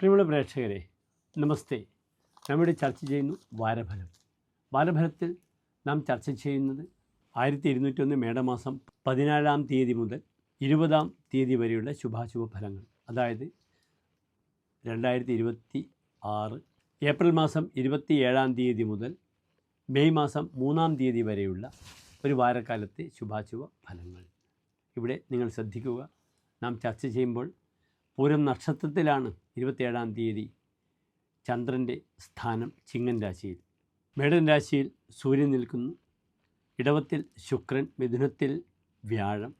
പ്രിയമുള്ള പ്രേക്ഷകരെ നമസ്തേ. നമ്മുടെ ചർച്ച ചെയ്യുന്നു വാരഫലം. വാരഫലത്തിൽ നാം ചർച്ച ചെയ്യുന്നത് 1201 മേടമാസം 14-ാം തീയതി മുതൽ 20-ാം തീയതി വരെയുള്ള ശുഭാശുഭ ഫലങ്ങൾ. അതായത് 2026 ഏപ്രിൽ മാസം 27-ാം തീയതി മുതൽ മെയ് മാസം 3-ാം തീയതി വരെയുള്ള ഒരു വാരക്കാലത്തെ ശുഭാശുഭ ഫലങ്ങൾ. ഇവിടെ നിങ്ങൾ ശ്രദ്ധിക്കുക, നാം ചർച്ച ചെയ്യുമ്പോൾ പൂരം നക്ഷത്രത്തിലാണ് 27-ാം തീയതി ചന്ദ്രൻ്റെ സ്ഥാനം ചിങ്ങൻ രാശിയിൽ. മേടൻ രാശിയിൽ സൂര്യൻ നിൽക്കുന്നു, ഇടവത്തിൽ ശുക്രൻ, മിഥുനത്തിൽ വ്യാഴം,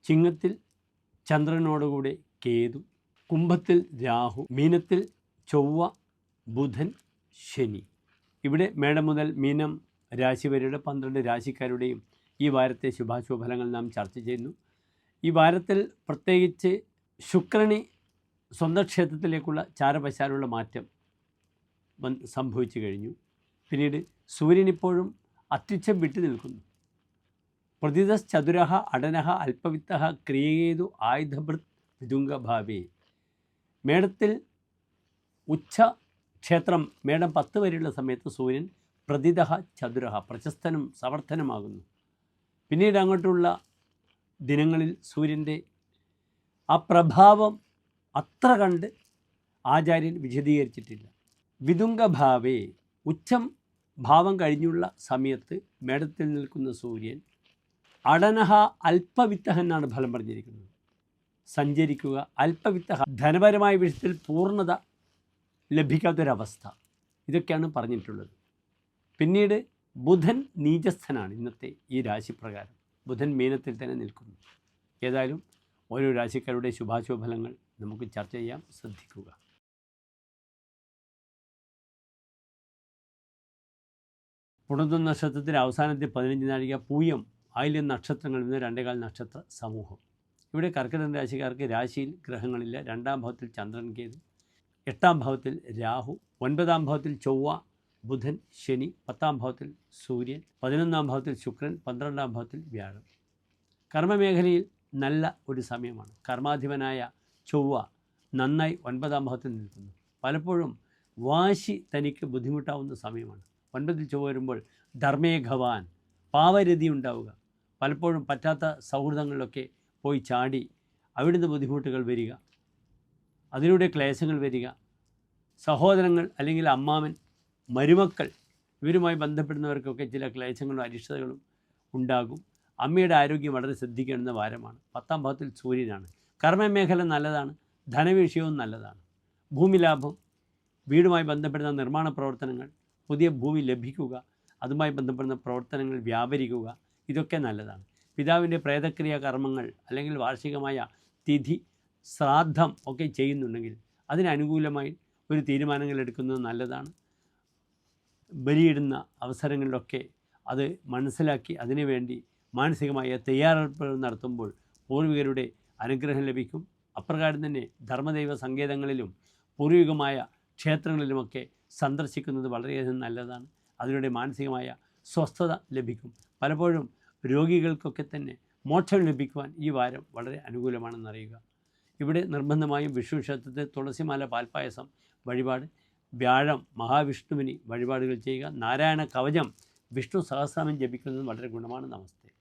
ചിങ്ങത്തിൽ ചന്ദ്രനോടുകൂടെ കേതു, കുംഭത്തിൽ രാഹു, മീനത്തിൽ ചൊവ്വ, ബുധൻ, ശനി. ഇവിടെ മേടം മുതൽ മീനം രാശി വരെയുള്ള 12 രാശിക്കാരുടെയും ഈ വാരത്തെ ശുഭാശുഭ ഫലങ്ങൾ നാം ചർച്ച ചെയ്യുന്നു. ഈ വാരത്തിൽ പ്രത്യേകിച്ച് ശുക്രന് സ്വന്തം ക്ഷേത്രത്തിലേക്കുള്ള ചാരപശാലുള്ള മാറ്റം സംഭവിച്ചു കഴിഞ്ഞു. പിന്നീട് സൂര്യൻ ഇപ്പോഴും അത്യുച്ഛം വിട്ടു നിൽക്കുന്നു. പ്രതിതശ്ചതുരഃ അടനഃ അല്പവിത്തഃ ക്രിയേതു ആയുധഭൃത് വിതുംഗഭാവേ. മേടത്തിൽ ഉച്ച ക്ഷേത്രം മേടം 10 വരെയുള്ള സമയത്ത് സൂര്യൻ പ്രതിതഃ ചതുരഃ പ്രശസ്തനും സമർത്ഥനുമാകുന്നു. പിന്നീട് അങ്ങോട്ടുള്ള ദിനങ്ങളിൽ സൂര്യൻ്റെ ആ പ്രഭാവം അത്ര കണ്ട് ആചാര്യൻ വിശദീകരിച്ചിട്ടില്ല. വിതുംഗഭാവേ, ഉച്ചം ഭാവം കഴിഞ്ഞുള്ള സമയത്ത് മേടത്തിൽ നിൽക്കുന്ന സൂര്യൻ അടനഹ അല്പവിത്തഹ എന്നാണ് ഫലം പറഞ്ഞിരിക്കുന്നത്. സഞ്ചരിക്കുക, അല്പവിത്തഹ, ധനപരമായ വിഷയത്തിൽ പൂർണ്ണത ലഭിക്കാത്തൊരവസ്ഥ, ഇതൊക്കെയാണ് പറഞ്ഞിട്ടുള്ളത്. പിന്നീട് ബുധൻ നീചസ്ഥനാണ് ഇന്നത്തെ ഈ രാശിപ്രകാരം. ബുധൻ മീനത്തിൽ തന്നെ നിൽക്കുന്നു. ഏതായാലും ഓരോ രാശിക്കാരുടെ ശുഭാശുഭ ഫലങ്ങൾ നമുക്ക് ചർച്ച ചെയ്യാം, ശ്രദ്ധിക്കുക. പുണർദം നക്ഷത്രത്തിൻ്റെ അവസാനത്തെ 15 നാഴിക പൂയം, ആയില്യം നക്ഷത്രങ്ങളിൽ നിന്ന് 2.25 നക്ഷത്ര സമൂഹം. ഇവിടെ കർക്കിടക രാശിക്കാർക്ക് രാശിയിൽ ഗ്രഹങ്ങളില്ല. 2-ാം ഭാവത്തിൽ ചന്ദ്രൻ, കേതു, 8-ാം ഭാവത്തിൽ രാഹു, 9-ാം ഭാവത്തിൽ ചൊവ്വ, ബുധൻ, ശനി, 10-ാം ഭാവത്തിൽ സൂര്യൻ, 11-ാം ഭാവത്തിൽ ശുക്രൻ, 12-ാം ഭാവത്തിൽ വ്യാഴം. കർമ്മമേഖലയിൽ നല്ല ഒരു സമയമാണ്. കർമാധിപനായ ചൊവ്വ നന്നായി 9-ാം ഭാവത്തിൽ നിൽക്കുന്നു. പലപ്പോഴും വാശി തനിക്ക് ബുദ്ധിമുട്ടാവുന്ന സമയമാണ്. 9-ൽ ചൊവ്വ വരുമ്പോൾ ധർമ്മേഘവാൻ, പാവരതി ഉണ്ടാവുക. പലപ്പോഴും പറ്റാത്ത സൗഹൃദങ്ങളിലൊക്കെ പോയി ചാടി അവിടുന്ന് ബുദ്ധിമുട്ടുകൾ വരിക, അതിലൂടെ ക്ലേശങ്ങൾ വരിക. സഹോദരങ്ങൾ അല്ലെങ്കിൽ അമ്മാവൻ, മരുമക്കൾ, ഇവരുമായി ബന്ധപ്പെടുന്നവർക്കൊക്കെ ചില ക്ലേശങ്ങളും അരിഷ്ടതകളും ഉണ്ടാകും. അമ്മയുടെ ആരോഗ്യം വളരെ ശ്രദ്ധിക്കേണ്ടുന്ന വാരമാണ്. 10-ാം ഭാവത്തിൽ സൂര്യനാണ്. കർമ്മമേഖല നല്ലതാണ്, ധനവിഷയവും നല്ലതാണ്. ഭൂമി ലാഭം, വീടുമായി ബന്ധപ്പെടുന്ന നിർമ്മാണ പ്രവർത്തനങ്ങൾ, പുതിയ ഭൂമി ലഭിക്കുക, അതുമായി ബന്ധപ്പെടുന്ന പ്രവർത്തനങ്ങൾ വ്യാപരിക്കുക, ഇതൊക്കെ നല്ലതാണ്. പിതാവിൻ്റെ പ്രേതക്രിയ കർമ്മങ്ങൾ അല്ലെങ്കിൽ വാർഷികമായ തിഥി ശ്രാദ്ധം ഒക്കെ ചെയ്യുന്നുണ്ടെങ്കിൽ അതിനനുകൂലമായി ഒരു തീരുമാനങ്ങൾ എടുക്കുന്നത് നല്ലതാണ്. ബലിയിടുന്ന അവസരങ്ങളിലൊക്കെ അത് മനസ്സിലാക്കി അതിനുവേണ്ടി മാനസികമായ തയ്യാറെടുപ്പുകൾ നടത്തുമ്പോൾ പൂർവികരുടെ അനുഗ്രഹം ലഭിക്കും. അപ്രകാരം തന്നെ ധർമ്മദൈവ സങ്കേതങ്ങളിലും പൂർവികമായ ക്ഷേത്രങ്ങളിലുമൊക്കെ സന്ദർശിക്കുന്നത് വളരെയധികം നല്ലതാണ്. അതിലൂടെ മാനസികമായ സ്വസ്ഥത ലഭിക്കും. പലപ്പോഴും രോഗികൾക്കൊക്കെ തന്നെ മോക്ഷം ലഭിക്കുവാൻ ഈ വാരം വളരെ അനുകൂലമാണെന്നറിയുക. ഇവിടെ നിർബന്ധമായും വിഷ്ണു ക്ഷേത്രത്തിൽ തുളസിമാല പാൽപ്പായസം വഴിപാട്, വ്യാഴം മഹാവിഷ്ണുവിന് വഴിപാടുകൾ ചെയ്യുക, നാരായണ കവചം, വിഷ്ണു സഹസ്രനാമം ജപിക്കുന്നത് വളരെ ഗുണമാണ്. നമസ്തേ.